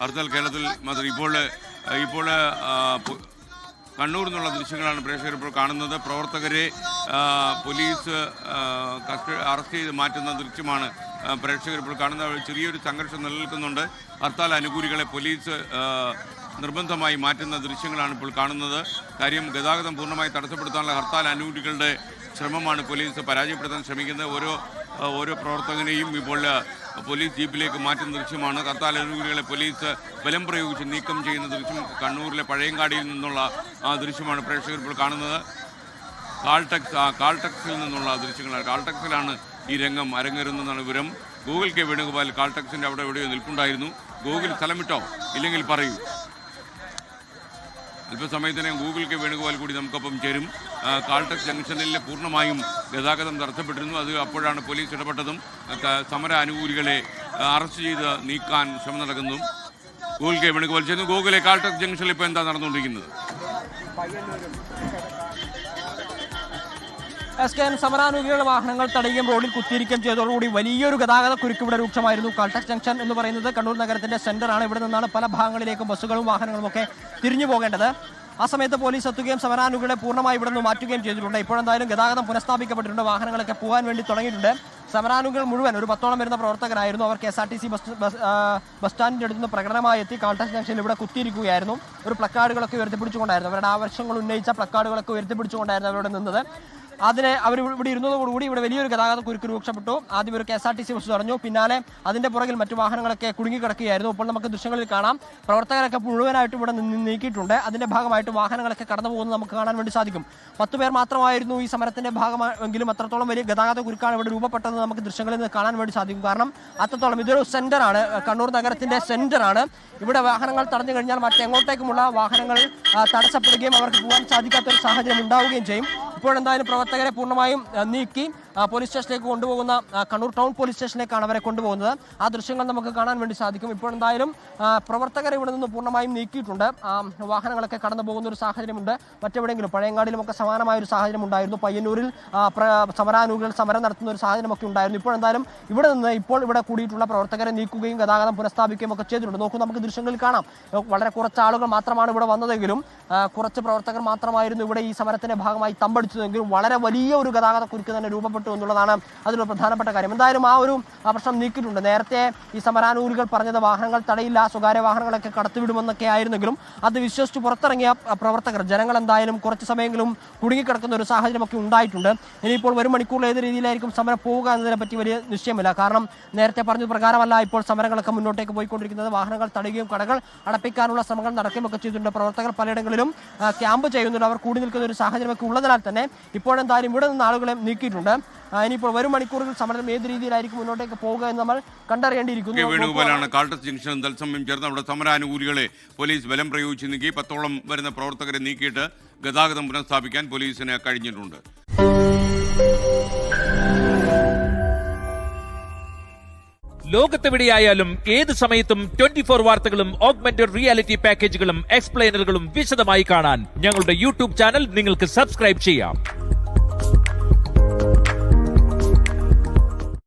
ഹർത്താൽ കേരളത്തിൽ മാത്രം ഇപ്പോൾ കണ്ണൂർ നിന്നുള്ള ദൃശ്യങ്ങളാണ് പ്രേക്ഷകർ ഇപ്പോൾ കാണുന്നത്. പ്രവർത്തകരെ പോലീസ് അറസ്റ്റ് ചെയ്ത് മാറ്റുന്ന ദൃശ്യമാണ് പ്രേക്ഷകർ ഇപ്പോൾ കാണുന്നത്. ചെറിയൊരു സംഘർഷം നിലനിൽക്കുന്നുണ്ട്. ഹർത്താൽ അനുകൂലികളെ പോലീസ് നിർബന്ധമായി മാറ്റുന്ന ദൃശ്യങ്ങളാണ് ഇപ്പോൾ കാണുന്നത്. കാര്യം ഗതാഗതം പൂർണ്ണമായി തടസ്സപ്പെടുത്താനുള്ള ഹർത്താൽ അനുകൂലികളുടെ ശ്രമമാണ് പോലീസ് പരാജയപ്പെടുത്താൻ ശ്രമിക്കുന്നത്. ഓരോ പ്രവർത്തകനെയും ഇപ്പോൾ പോലീസ് ജീപ്പിലേക്ക് മാറ്റുന്ന ദൃശ്യമാണ്. ഹർത്താൽ അനുകൂലികളെ പോലീസ് ബലം പ്രയോഗിച്ച് നീക്കം ചെയ്യുന്ന ദൃശ്യം കണ്ണൂരിലെ പഴയങ്ങാടിയിൽ നിന്നുള്ള ദൃശ്യമാണ് പ്രേക്ഷകർ ഇപ്പോൾ കാണുന്നത്. കാൾടെക്സിൽ നിന്നുള്ള ദൃശ്യങ്ങളാണ്. കാൾടെക്സിലാണ് ഈ രംഗം അരങ്ങേറുന്നതാണ് വിവരം. ഗൂഗിൾ കെ വേണുഗോപാൽ കാൾടെക്സിൻ്റെ അവിടെ എവിടെയോ നിൽപ്പുണ്ടായിരുന്നു. ഗൂഗിൾ സ്ഥലം വിട്ടോ? ഇല്ലെങ്കിൽ പറയൂ. അല്പസമയത്തിനകം ഗൂഗിൾ കെ വേണുഗോപാൽ കൂടി നമുക്കൊപ്പം ചേരും. കാൾടെക്സ് ജംഗ്ഷനിൽ പൂർണ്ണമായും ഗതാഗതം തടസ്സപ്പെട്ടിരുന്നു. അത് അപ്പോഴാണ് പോലീസ് ഇടപെട്ടതും സമര അനുകൂലികളെ അറസ്റ്റ് ചെയ്ത് നീക്കാൻ ശ്രമം നടക്കുന്നതും. ഗൂഗിൾ കെ വേണുഗോപാൽ ചെയ്യുന്നു. ഗൂഗിളെ കാൾടെക്സ് ജംഗ്ഷനിൽ ഇപ്പോൾ എന്താ നടന്നുകൊണ്ടിരിക്കുന്നത്? സമരാനുകൂലികളുടെ വാഹനങ്ങൾ തടയുകയും റോഡിൽ കുത്തിയിരിക്കുകയും ചെയ്തതോടുകൂടി വലിയൊരു ഗതാഗത കുരുക്ക് ഇവിടെ രൂക്ഷമായിരുന്നു. കാൾടെക്സ് ജംഗ്ഷൻ എന്ന് പറയുന്നത് കണ്ണൂർ നഗരത്തിന്റെ സെന്ററാണ്. ഇവിടെ നിന്നാണ് പല ഭാഗങ്ങളിലേക്കും ബസ്സുകളും വാഹനങ്ങളും ഒക്കെ തിരിഞ്ഞു പോകേണ്ടത്. ആ സമയത്ത് പോലീസ് എത്തുകയും സമരാനുകൂലികളെ പൂർണ്ണമായി ഇവിടെ നിന്ന് മാറ്റുകയും ചെയ്തിട്ടുണ്ട്. ഇപ്പോഴെന്തായാലും ഗതാഗതം പുനഃസ്ഥാപിക്കപ്പെട്ടിട്ടുണ്ട്. വാഹനങ്ങളൊക്കെ പോകാൻ വേണ്ടി തുടങ്ങിയിട്ടുണ്ട്. സമരാനുകൂലികൾ മുഴുവൻ ഒരു 10ഓളം വരുന്ന പ്രവർത്തകരായിരുന്നു. അവർ KSRTC ബസ് സ്റ്റാൻഡിൻ്റെ അടുത്ത് നിന്ന് പ്രകടനമായി എത്തി കാൾടെക്സ് ജംഗ്ഷനിൽ ഇവിടെ കുത്തിയിരിക്കുകയായിരുന്നു. ഒരു പ്ലക്കാർഡുകളൊക്കെ ഉയർത്തിപ്പിടിച്ചുകൊണ്ടായിരുന്നു, അവരുടെ ആവശ്യങ്ങൾ ഉന്നയിച്ച പ്ലക്കാർഡുകളൊക്കെ ഉയർത്തിപ്പിടിച്ചുകൊണ്ടായിരുന്നു അവരുടെ നിന്നത്. അവർ ഇവിടെ ഇരുന്നതോടുകൂടി ഇവിടെ വലിയൊരു ഗതാഗത കുരുക്ക് രൂക്ഷപ്പെട്ടു. ആദ്യം ഒരു KSRTC ബസ് തടഞ്ഞു. പിന്നാലെ അതിന്റെ പുറകിൽ മറ്റു വാഹനങ്ങളൊക്കെ കുടുങ്ങിക്കിടക്കുകയായിരുന്നു. ഇപ്പോൾ നമുക്ക് ദൃശ്യങ്ങളിൽ കാണാം. പ്രവർത്തകരൊക്കെ മുഴുവനായിട്ട് ഇവിടെ നീക്കിയിട്ടുണ്ട്. അതിന്റെ ഭാഗമായിട്ട് വാഹനങ്ങളൊക്കെ കടന്നു പോകുന്നത് നമുക്ക് കാണാൻ വേണ്ടി സാധിക്കും. 10 പേർ മാത്രമായിരുന്നു ഈ സമരത്തിന്റെ ഭാഗമെങ്കിലും അത്രത്തോളം വലിയ ഗതാഗത കുരുക്കാണ് ഇവിടെ രൂപപ്പെട്ടത് നമുക്ക് ദൃശ്യങ്ങളിൽ നിന്ന് കാണാൻ വേണ്ടി സാധിക്കും. കാരണം അത്രത്തോളം ഇതൊരു സെന്ററാണ്, കണ്ണൂർ നഗരത്തിന്റെ സെന്ററാണ്. ഇവിടെ വാഹനങ്ങൾ തടഞ്ഞു കഴിഞ്ഞാൽ മറ്റെങ്ങോട്ടേക്കുമുള്ള വാഹനങ്ങൾ തടസ്സപ്പെടുകയും അവർക്ക് പോകാൻ സാധിക്കാത്തൊരു സാഹചര്യം ഉണ്ടാവുകയും ചെയ്യും. ഇപ്പോഴെന്തായാലും പ്രവർത്തകരെ പൂർണ്ണമായും നീക്കി പോലീസ് സ്റ്റേഷനിലേക്ക് കൊണ്ടുപോകുന്ന കണ്ണൂർ ടൗൺ പോലീസ് സ്റ്റേഷനിലേക്കാണ് അവരെ കൊണ്ടുപോകുന്നത്. ആ ദൃശ്യങ്ങൾ നമുക്ക് കാണാൻ വേണ്ടി സാധിക്കും. ഇപ്പോഴെന്തായാലും പ്രവർത്തകരെ ഇവിടെ നിന്ന് പൂർണ്ണമായും നീക്കിയിട്ടുണ്ട്. വാഹനങ്ങളൊക്കെ കടന്നു പോകുന്ന ഒരു സാഹചര്യമുണ്ട്. മറ്റെവിടെയെങ്കിലും പഴയങ്ങാടിലുമൊക്കെ സമാനമായ ഒരു സാഹചര്യം ഉണ്ടായിരുന്നു. പയ്യന്നൂരിൽ സമരാനുകൂലികൾ സമരം നടത്തുന്ന ഒരു സാഹചര്യമൊക്കെ ഉണ്ടായിരുന്നു. ഇപ്പോഴെന്തായാലും ഇവിടെ നിന്ന് ഇവിടെ കൂടിയിട്ടുള്ള പ്രവർത്തകരെ നീക്കുകയും ഗതാഗതം പുനഃസ്ഥാപിക്കുകയും ഒക്കെ ചെയ്തിട്ടുണ്ട്. നോക്കൂ, നമുക്ക് ദൃശ്യങ്ങളിൽ കാണാം. വളരെ കുറച്ച് ആളുകൾ മാത്രമാണ് ഇവിടെ വന്നതെങ്കിലും കുറച്ച് പ്രവർത്തകർ മാത്രമായിരുന്നു ഇവിടെ ഈ സമരത്തിന്റെ ഭാഗമായി തമ്പടിച്ചതെങ്കിലും വളരെ വലിയ ഒരു ഗതാഗത കുരുക്ക് തന്നെ രൂപപ്പെട്ടു എന്നുള്ളതാണ് അതിലൊരു പ്രധാനപ്പെട്ട കാര്യം. എന്തായാലും ആ ഒരു പ്രശ്നം നീക്കിയിട്ടുണ്ട്. നേരത്തെ ഈ സമരാനുകൂലികൾ പറഞ്ഞത് വാഹനങ്ങൾ തടയില്ല, സ്വകാര്യ വാഹനങ്ങളൊക്കെ കടത്തിവിടുമെന്നൊക്കെ ആയിരുന്നെങ്കിലും അത് വിശ്വസിച്ച് പുറത്തിറങ്ങിയ പ്രവർത്തകർ ജനങ്ങൾ എന്തായാലും കുറച്ച് സമയമെങ്കിലും കുടുങ്ങിക്കിടക്കുന്ന ഒരു സാഹചര്യമൊക്കെ ഉണ്ടായിട്ടുണ്ട്. ഇനിയിപ്പോൾ വരും മണിക്കൂറിൽ ഏത് രീതിയിലായിരിക്കും സമരം പോവുക എന്നതിനെ പറ്റി വലിയ നിശ്ചയമില്ല. കാരണം നേരത്തെ പറഞ്ഞ പ്രകാരമല്ല ഇപ്പോൾ സമരങ്ങളൊക്കെ മുന്നോട്ടേക്ക് പോയിക്കൊണ്ടിരിക്കുന്നത്. വാഹനങ്ങൾ തടയുകയും കടകൾ അടപ്പിക്കാനുള്ള ശ്രമങ്ങൾ നടക്കുകയൊക്കെ ചെയ്തിട്ടുണ്ട്. പ്രവർത്തകർ പലയിടങ്ങളിലും ക്യാമ്പ് ചെയ്യുന്നുണ്ട്. അവർ കൂടി നിൽക്കുന്ന ഒരു സാഹചര്യമൊക്കെ ഉള്ളതിനാൽ തന്നെ ഇപ്പോഴെന്തായാലും ഇവിടെ നിന്ന് ആളുകളെ നീക്കിയിട്ടുണ്ട്. ഇനിയിപ്പോൾ വരും മണിക്കൂറുകൾ സമരം ഏത് രീതിയിലായിരിക്കും മുന്നോട്ടേക്ക് പോവുക എന്ന് നമ്മൾ കണ്ടറിയേണ്ടിയിരിക്കുന്നു. വേണുഗോപാലാണ് കാൾടെക്സ് ജംഗ്ഷൻ തത്സമയം ചേർന്ന് അവിടെ സമരാനുകൂലികളെ പോലീസ് ബലം പ്രയോഗിച്ച് നീക്കി 10ഓളം വരുന്ന പ്രവർത്തകരെ നീക്കിയിട്ട് ഗതാഗതം പുനഃസ്ഥാപിക്കാൻ പോലീസിന് കഴിഞ്ഞിട്ടുണ്ട്. ലോകത്തെവിടെയായാലും ഏത് സമയത്തും 24 വാർത്തകളും ഓഗ്മെന്റഡ് റിയാലിറ്റി പാക്കേജുകളും എക്സ്പ്ലെയിനറുകളും വിശദമായി കാണാൻ ഞങ്ങളുടെ YouTube ചാനൽ നിങ്ങൾക്ക് സബ്സ്ക്രൈബ് ചെയ്യാം.